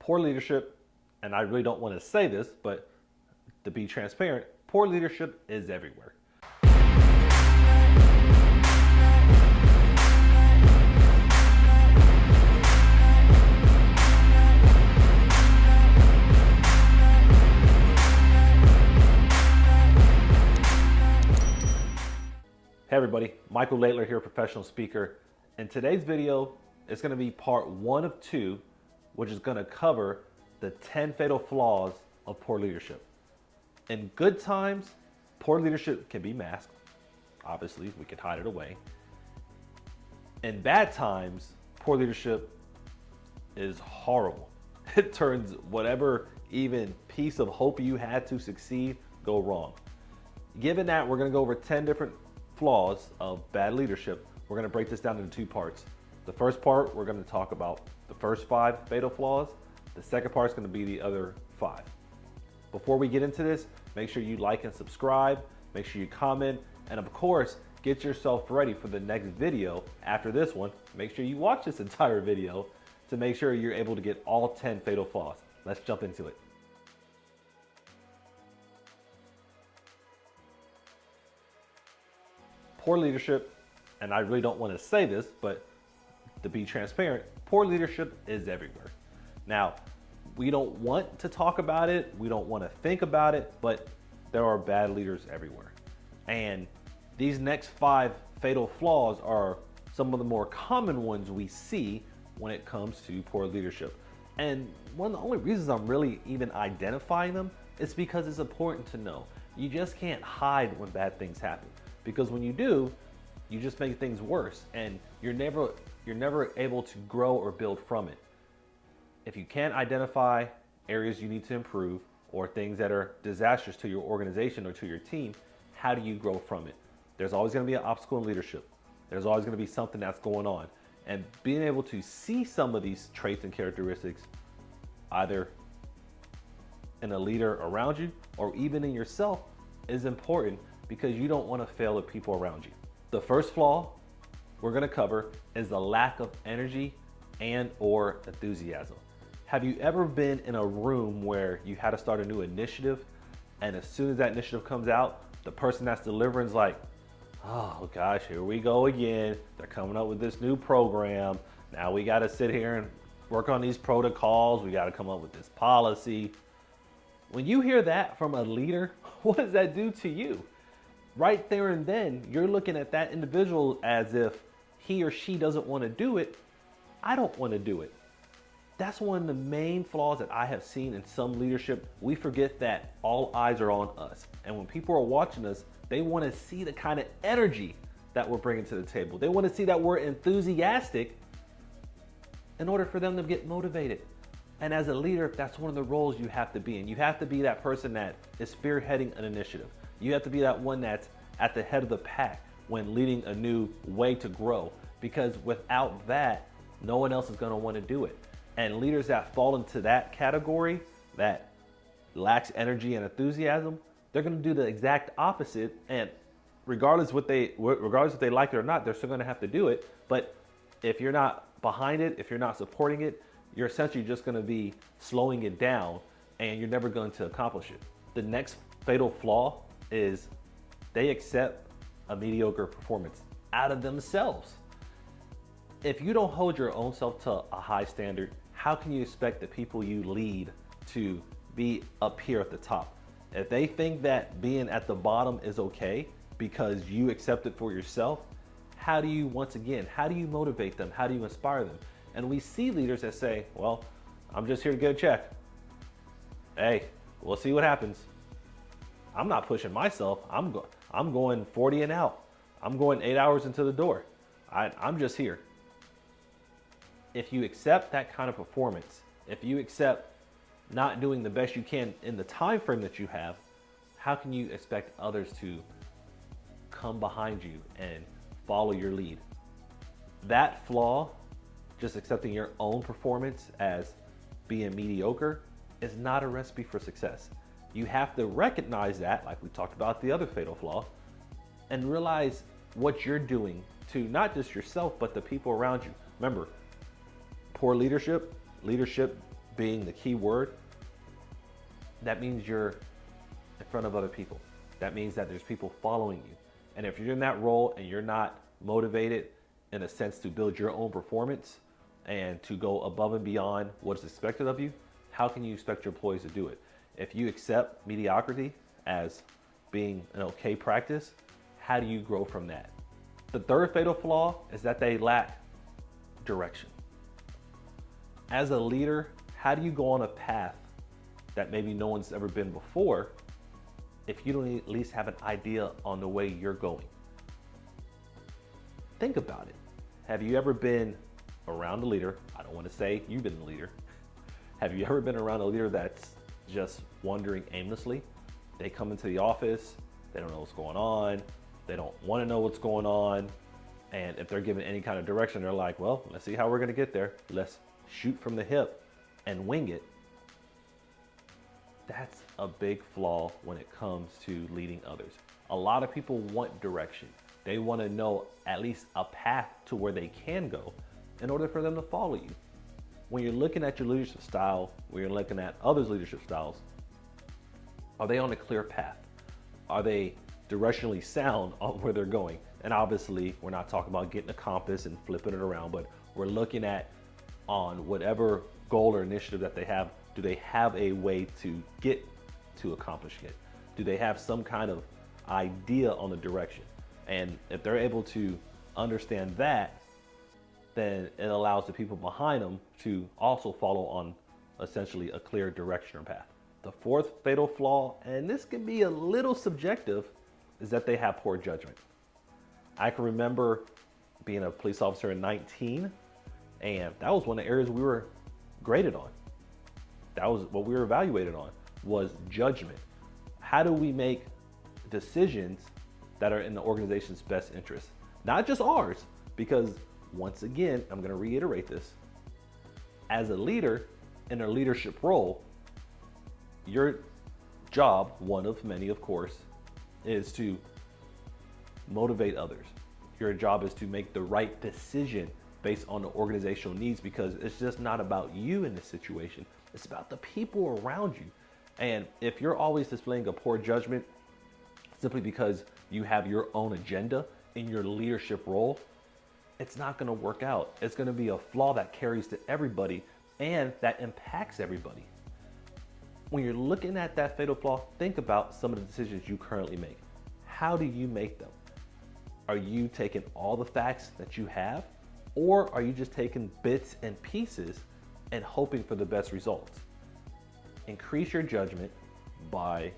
Poor leadership, and I really don't want to say this, but to be transparent, poor leadership is everywhere. Hey everybody, Michael Laidler here, professional speaker. In today's video, it's going to be part 1 of 2, which is going to cover the 10 fatal flaws of poor leadership. In good times, poor leadership can be masked. Obviously, we can hide it away. In bad times, poor leadership is horrible. It turns whatever even piece of hope you had to succeed go wrong. Given that, we're going to go over 10 different flaws of bad leadership. We're going to break this down into 2 parts. The first part, we're going to talk about the first 5 fatal flaws. The second part is going to be the other 5. Before we get into this, make sure you like and subscribe, make sure you comment, and of course, get yourself ready for the next video after this one. Make sure you watch this entire video to make sure you're able to get all 10 fatal flaws. Let's jump into it. Poor leadership, and I really don't want to say this, but to be transparent, poor leadership is everywhere. Now, we don't want to talk about it, we don't want to think about it, but there are bad leaders everywhere. And these next 5 fatal flaws are some of the more common ones we see when it comes to poor leadership. And one of the only reasons I'm really even identifying them is because it's important to know. You just can't hide when bad things happen. Because when you do, you just make things worse and you're never able to grow or build from it. If you can't identify areas you need to improve or things that are disastrous to your organization or to your team, how do you grow from it? There's always going to be an obstacle in leadership. There's always going to be something that's going on. And being able to see some of these traits and characteristics, either in a leader around you or even in yourself, is important because you don't want to fail the people around you. The first flaw we're going to cover is the lack of energy and or enthusiasm. Have you ever been in a room where you had to start a new initiative, and as soon as that initiative comes out, the person that's delivering is like, oh gosh, here we go again. They're coming up with this new program. Now we got to sit here and work on these protocols. We got to come up with this policy. When you hear that from a leader, what does that do to you? Right there and then, you're looking at that individual as if he or she doesn't want to do it. I don't want to do it. That's one of the main flaws that I have seen in some leadership. We forget that all eyes are on us. And when people are watching us, they want to see the kind of energy that we're bringing to the table. They want to see that we're enthusiastic in order for them to get motivated. And as a leader, that's one of the roles you have to be in. You have to be that person that is spearheading an initiative. You have to be that one that's at the head of the pack when leading a new way to grow, because without that, no one else is going to want to do it. And leaders that fall into that category, that lacks energy and enthusiasm, they're going to do the exact opposite. And regardless if they like it or not, they're still going to have to do it. But if you're not behind it, if you're not supporting it, you're essentially just going to be slowing it down and you're never going to accomplish it. The next fatal flaw is they accept a mediocre performance out of themselves. If you don't hold your own self to a high standard, how can you expect the people you lead to be up here at the top? If they think that being at the bottom is okay because you accept it for yourself, how do you motivate them? How do you inspire them? And we see leaders that say, well, I'm just here to get a check. Hey, we'll see what happens. I'm not pushing myself. I'm going 40 and out. I'm going 8 hours into the door. I'm just here. If you accept that kind of performance, if you accept not doing the best you can in the time frame that you have, how can you expect others to come behind you and follow your lead? That flaw, just accepting your own performance as being mediocre, is not a recipe for success. You have to recognize that, like we talked about the other fatal flaw, and realize what you're doing to not just yourself, but the people around you. Remember, poor leadership being the key word, that means you're in front of other people. That means that there's people following you. And if you're in that role and you're not motivated in a sense to build your own performance and to go above and beyond what's expected of you, how can you expect your employees to do it? If you accept mediocrity as being an okay practice, how do you grow from that? The third fatal flaw is that they lack direction. As a leader, how do you go on a path that maybe no one's ever been before if you don't at least have an idea on the way you're going? Think about it. Have you ever been around a leader? I don't want to say you've been the leader. Have you ever been around a leader that's just wandering aimlessly? They come into the office, they don't know what's going on, they don't want to know what's going on, and if they're given any kind of direction, they're like, well, let's see how we're going to get there. Let's shoot from the hip and wing it. That's a big flaw when it comes to leading others. A lot of people want direction. They want to know at least a path to where they can go in order for them to follow you. When you're looking at your leadership style, when you're looking at others' leadership styles, are they on a clear path? Are they directionally sound on where they're going? And obviously, we're not talking about getting a compass and flipping it around, but we're looking at on whatever goal or initiative that they have, do they have a way to get to accomplish it? Do they have some kind of idea on the direction? And if they're able to understand that, then it allows the people behind them to also follow on essentially a clear direction or path. The fourth fatal flaw, and this can be a little subjective, is that they have poor judgment. I can remember being a police officer at 19, and that was one of the areas we were graded on. That was what we were evaluated on, was judgment. How do we make decisions that are in the organization's best interest? Not just ours, because once again, I'm gonna reiterate this. As a leader in a leadership role, your job, one of many of course, is to motivate others. Your job is to make the right decision based on the organizational needs, because it's just not about you in this situation. It's about the people around you. And if you're always displaying a poor judgment simply because you have your own agenda in your leadership role, it's not gonna work out. It's gonna be a flaw that carries to everybody and that impacts everybody. When you're looking at that fatal flaw, think about some of the decisions you currently make. How do you make them? Are you taking all the facts that you have, or are you just taking bits and pieces and hoping for the best results? Increase your judgment by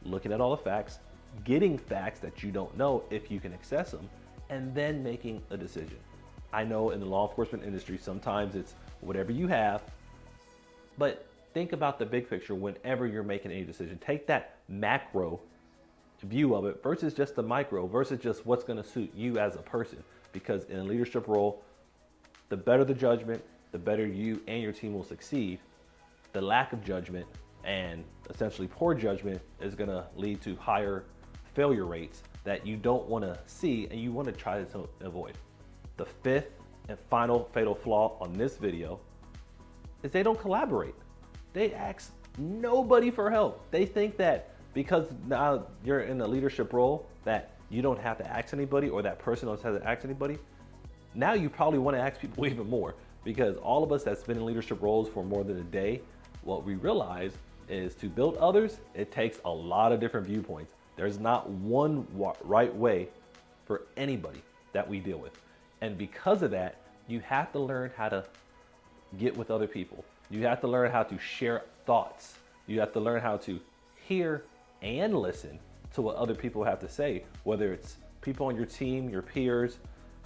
looking at all the facts, getting facts that you don't know if you can access them, and then making a decision. I know in the law enforcement industry, sometimes it's whatever you have, but think about the big picture whenever you're making any decision. Take that macro view of it versus just the micro, versus just what's gonna suit you as a person. Because in a leadership role, the better the judgment, the better you and your team will succeed. The lack of judgment and essentially poor judgment is gonna lead to higher failure rates that you don't wanna see and you wanna try to avoid. The fifth and final fatal flaw on this video is they don't collaborate. They ask nobody for help. They think that because now you're in a leadership role that you don't have to ask anybody, or that person doesn't have to ask anybody. Now you probably want to ask people even more, because all of us that's been in leadership roles for more than a day, what we realize is to build others, it takes a lot of different viewpoints. There's not one right way for anybody that we deal with. And because of that, you have to learn how to get with other people. You have to learn how to share thoughts. You have to learn how to hear and listen to what other people have to say, whether it's people on your team, your peers,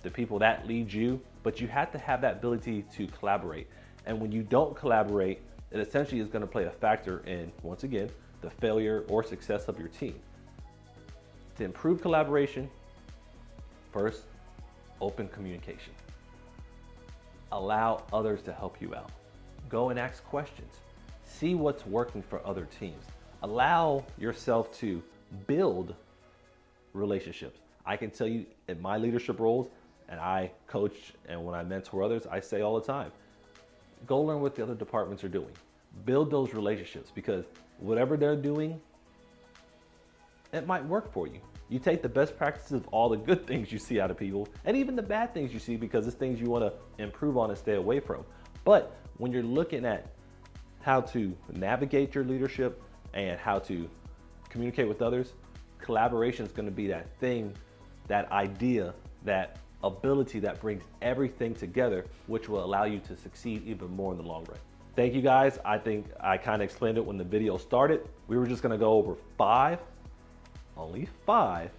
the people that lead you, but you have to have that ability to collaborate. And when you don't collaborate, it essentially is going to play a factor in, once again, the failure or success of your team. To improve collaboration, first, open communication. Allow others to help you out. Go and ask questions. See what's working for other teams. Allow yourself to build relationships. I can tell you in my leadership roles, and I coach and when I mentor others, I say all the time, go learn what the other departments are doing. Build those relationships, because whatever they're doing, it might work for you. You take the best practices of all the good things you see out of people, and even the bad things you see, because it's things you want to improve on and stay away from. But when you're looking at how to navigate your leadership and how to communicate with others, collaboration is going to be that thing, that idea, that ability that brings everything together, which will allow you to succeed even more in the long run. Thank you guys. I think I kind of explained it when the video started. We were just going to go over only five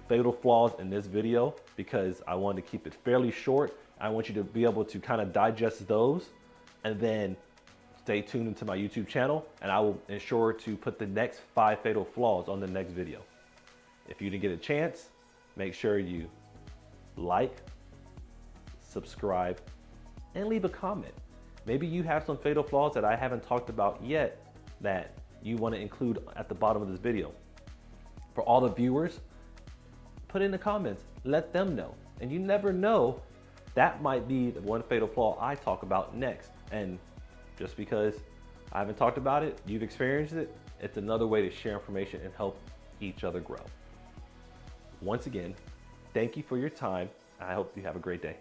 fatal flaws in this video, because I wanted to keep it fairly short. I want you to be able to kind of digest those, and then stay tuned into my YouTube channel, and I will ensure to put the next 5 fatal flaws on the next video. If you didn't get a chance, make sure you like, subscribe, and leave a comment. Maybe you have some fatal flaws that I haven't talked about yet that you want to include at the bottom of this video. For all the viewers, put in the comments, let them know. And you never know, that might be the one fatal flaw I talk about next. And just because I haven't talked about it, you've experienced it, it's another way to share information and help each other grow. Once again, thank you for your time. I hope you have a great day.